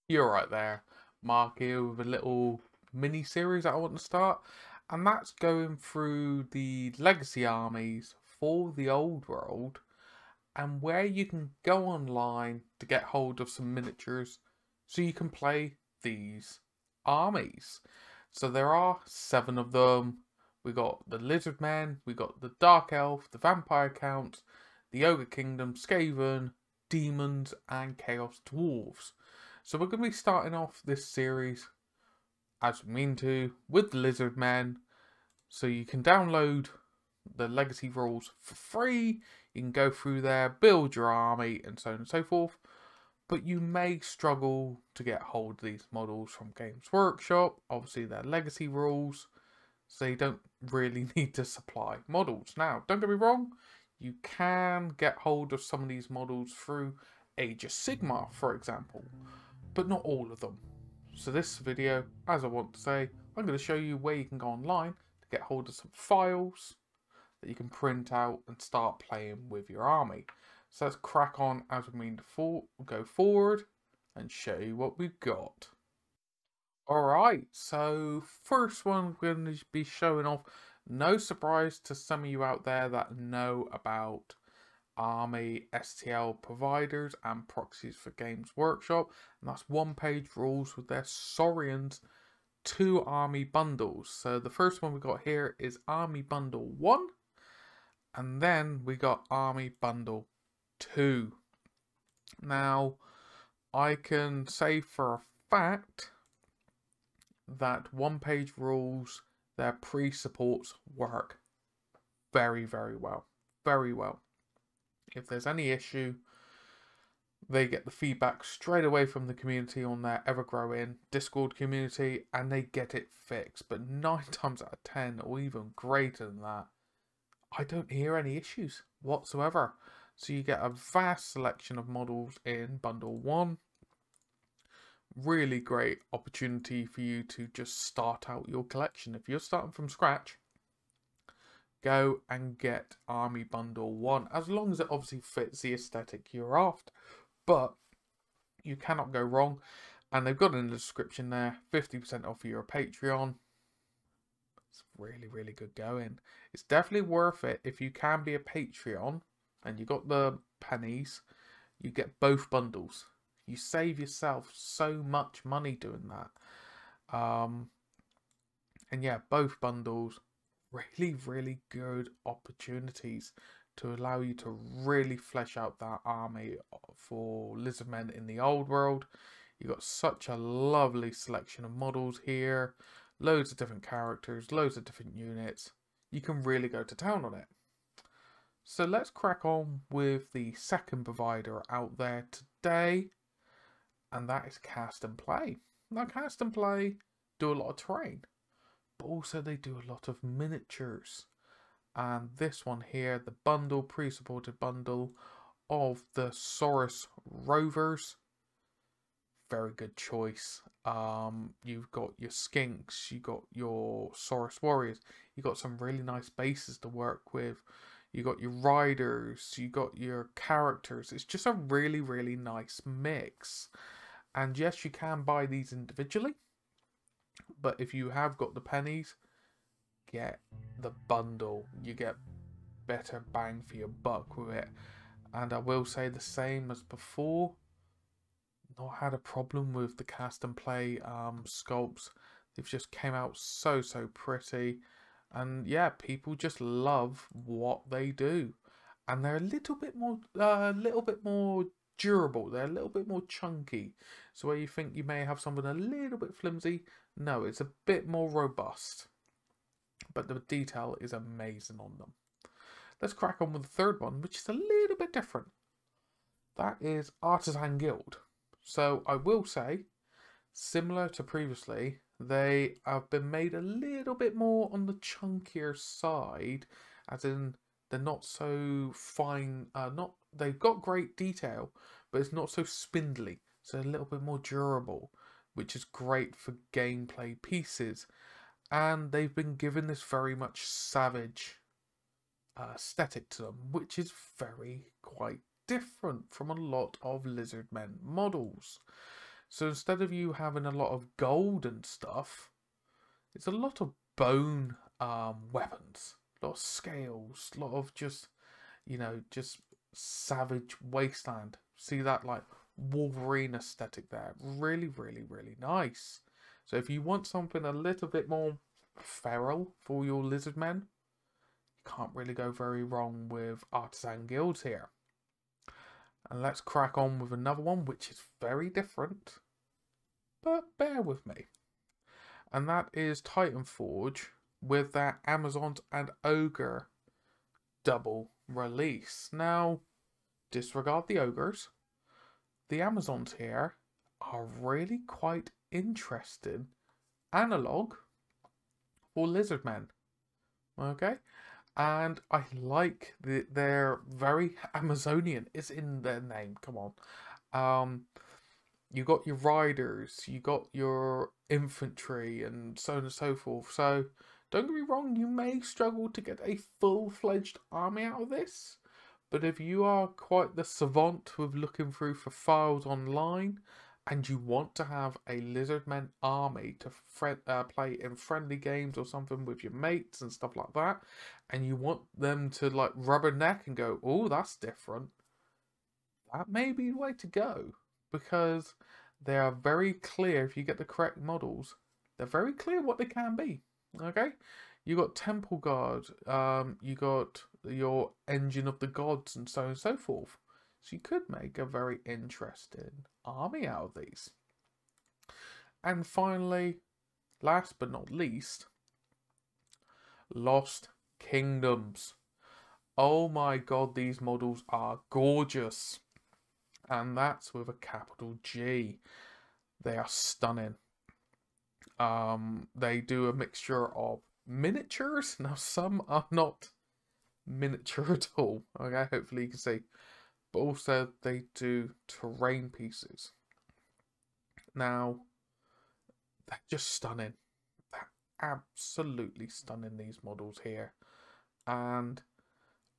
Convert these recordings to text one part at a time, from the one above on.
You're right there, Mark, here with a little mini series that I want to start, and that's going through the legacy armies for the old world and where you can go online to get hold of some miniatures so you can play these armies. So there are 7 of them. We got the Lizardmen, we got the Dark Elf, the Vampire Count, the Ogre Kingdom, Skaven, Demons, and Chaos Dwarves. So we're going to be starting off this series, as we mean to, with the Lizardmen. So you can download the legacy rules for free. You can go through there, build your army, and so on and so forth. But you may struggle to get hold of these models from Games Workshop. Obviously, they're legacy rules, so you don't really need to supply models. Now, don't get me wrong, you can get hold of some of these models through Age of Sigmar, for example, but not all of them. So this video, as I want to say, I'm going to show you where you can go online to get hold of some files that you can print out and start playing with your army. So let's crack on as we mean to go forward and show you what we've got. Alright, so first one we're going to be showing off, no surprise to some of you out there that know about army STL providers and proxies for Games Workshop, and that's one-page rules with their Saurians 2 army bundles. So the first one we got here is Army Bundle 1, and then we got Army Bundle 2. Now, I can say for a fact that one-page rules, their pre-supports work very, very well. Very well. If there's any issue, they get the feedback straight away from the community on their ever-growing Discord community, and they get it fixed. But 9 times out of 10, or even greater than that, I don't hear any issues whatsoever. So you get a vast selection of models in Bundle 1. Really great opportunity for you to just start out your collection. If you're starting from scratch, go and get Army Bundle 1, as long as it obviously fits the aesthetic you're after. But you cannot go wrong, and they've got in the description there, 50% off your Patreon. It's really, really good going. It's definitely worth it if you can be a Patreon, and you got the pennies, you get both bundles. You save yourself so much money doing that. And yeah, both bundles, really, really good opportunities to allow you to really flesh out that army for Lizardmen in the old world. You've got such a lovely selection of models here. Loads of different characters, loads of different units. You can really go to town on it. So let's crack on with the second provider out there today, and that is Cast and Play. Now, Cast and Play do a lot of terrain, but also they do a lot of miniatures. And this one here, the bundle, pre-supported bundle of the Saurus Rovers, very good choice. You've got your Skinks, you've got your Saurus Warriors, you've got some really nice bases to work with. You got your riders, you got your characters. It's just a really, really nice mix. And yes, you can buy these individually, but if you have got the pennies, get the bundle. You get better bang for your buck with it. And I will say the same as before, not had a problem with the Cast and Play sculpts. They've just came out so pretty. And yeah, people just love what they do, and they're a little bit more durable. They're a little bit more chunky. So where you think you may have something a little bit flimsy, no, it's a bit more robust. But the detail is amazing on them. Let's crack on with the third one, which is a little bit different. That is Artisan Guild. So I will say, similar to previously, they have been made a little bit more on the chunkier side, as in they're not so fine. They've got great detail, but it's not so spindly. So a little bit more durable, which is great for gameplay pieces. And they've been given this very much savage aesthetic to them, which is quite different from a lot of Lizardmen models. So instead of you having a lot of gold and stuff, it's a lot of bone weapons, a lot of scales, a lot of just, you know, just savage wasteland. See that like Wolverine aesthetic there? Really, really, really nice. So if you want something a little bit more feral for your Lizardmen, you can't really go very wrong with Artisan Guilds here. And let's crack on with another one, which is very different, but bear with me. And that is Titanforge with their Amazons and Ogre double release. Now, disregard the Ogres. The Amazons here are really quite interesting analog for Lizardmen. Okay? And I like they're very Amazonian. It's in their name. Come on. You got your riders, you got your infantry, and so on and so forth. So don't get me wrong, you may struggle to get a full-fledged army out of this. But if you are quite the savant with looking through for files online, and you want to have a Lizardmen army to play in friendly games or something with your mates and stuff like that, and you want them to like rubberneck and go, oh, that's different, that may be the way to go, because they are very clear. If you get the correct models, they're very clear what they can be. Okay, you got Temple Guard, you got your Engine of the Gods, and so on and so forth. So you could make a very interesting army out of these. And finally, last but not least, Lost Kingdoms. Oh my god, these models are gorgeous. And that's with a capital G. They are stunning. They do a mixture of miniatures. Now, some are not miniature at all. Okay, hopefully you can see. But also they do terrain pieces. Now, they're just stunning. They're absolutely stunning, these models here. And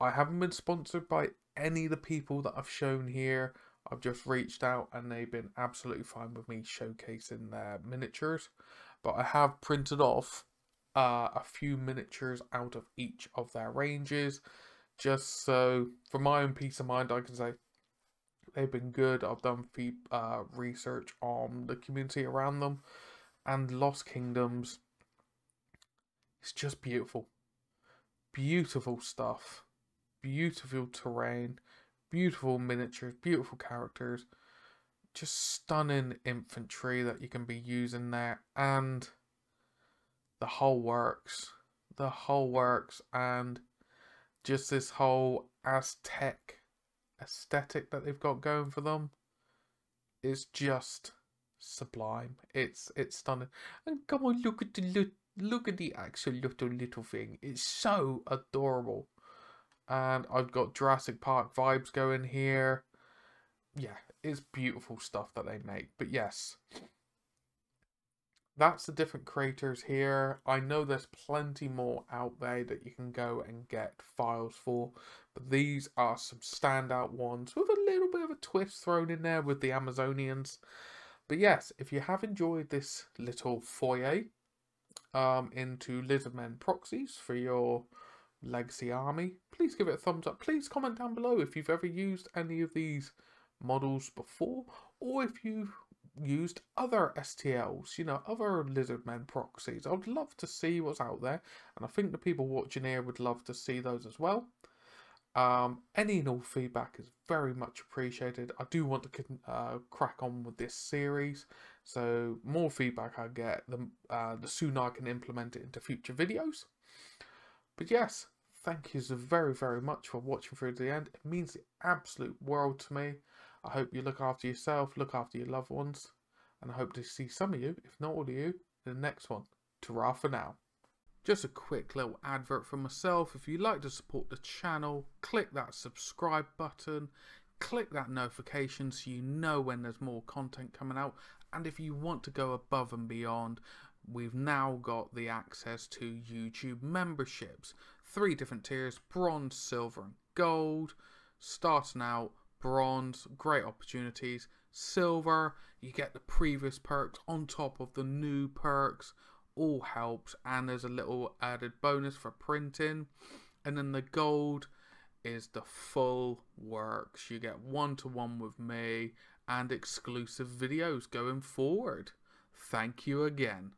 I haven't been sponsored by any of the people that I've shown here. I've just reached out and they've been absolutely fine with me showcasing their miniatures. But I have printed off a few miniatures out of each of their ranges, just so for my own peace of mind I can say they've been good. I've done research on the community around them, and Lost Kingdoms, it's just beautiful. Beautiful stuff. Beautiful terrain. Beautiful miniatures. Beautiful characters. Just stunning infantry that you can be using there, and the whole works. The whole works, and just this whole Aztec aesthetic that they've got going for them is just sublime. It's stunning. And come on, look at the actual little thing. It's so adorable. And I've got Jurassic Park vibes going here. Yeah, it's beautiful stuff that they make. But yes, that's the different creators here. I know there's plenty more out there that you can go and get files for, but these are some standout ones with a little bit of a twist thrown in there with the Amazonians. But yes, if you have enjoyed this little foyer into Lizardmen proxies for your legacy army, please give it a thumbs up. Please comment down below if you've ever used any of these models before, or if you've used other STLs, you know, other Lizardmen proxies. I would love to see what's out there, and I think the people watching here would love to see those as well. Any and all feedback is very much appreciated. I do want to crack on with this series, so more feedback I get, the sooner I can implement it into future videos. But yes, thank you so very, very much for watching through to the end. It means the absolute world to me. I hope you look after yourself, look after your loved ones, and I hope to see some of you, if not all of you, in the next one. Ta-ra for now. Just a quick little advert for myself. If you'd like to support the channel, click that subscribe button, click that notification so you know when there's more content coming out. And if you want to go above and beyond, we've now got the access to YouTube memberships. 3 different tiers: bronze, silver and gold. Starting out bronze, great opportunities. silver, you get the previous perks on top of the new perks. All helps, and there's a little added bonus for printing. And then the gold is the full works. You get one-to-one with me and exclusive videos going forward. Thank you again.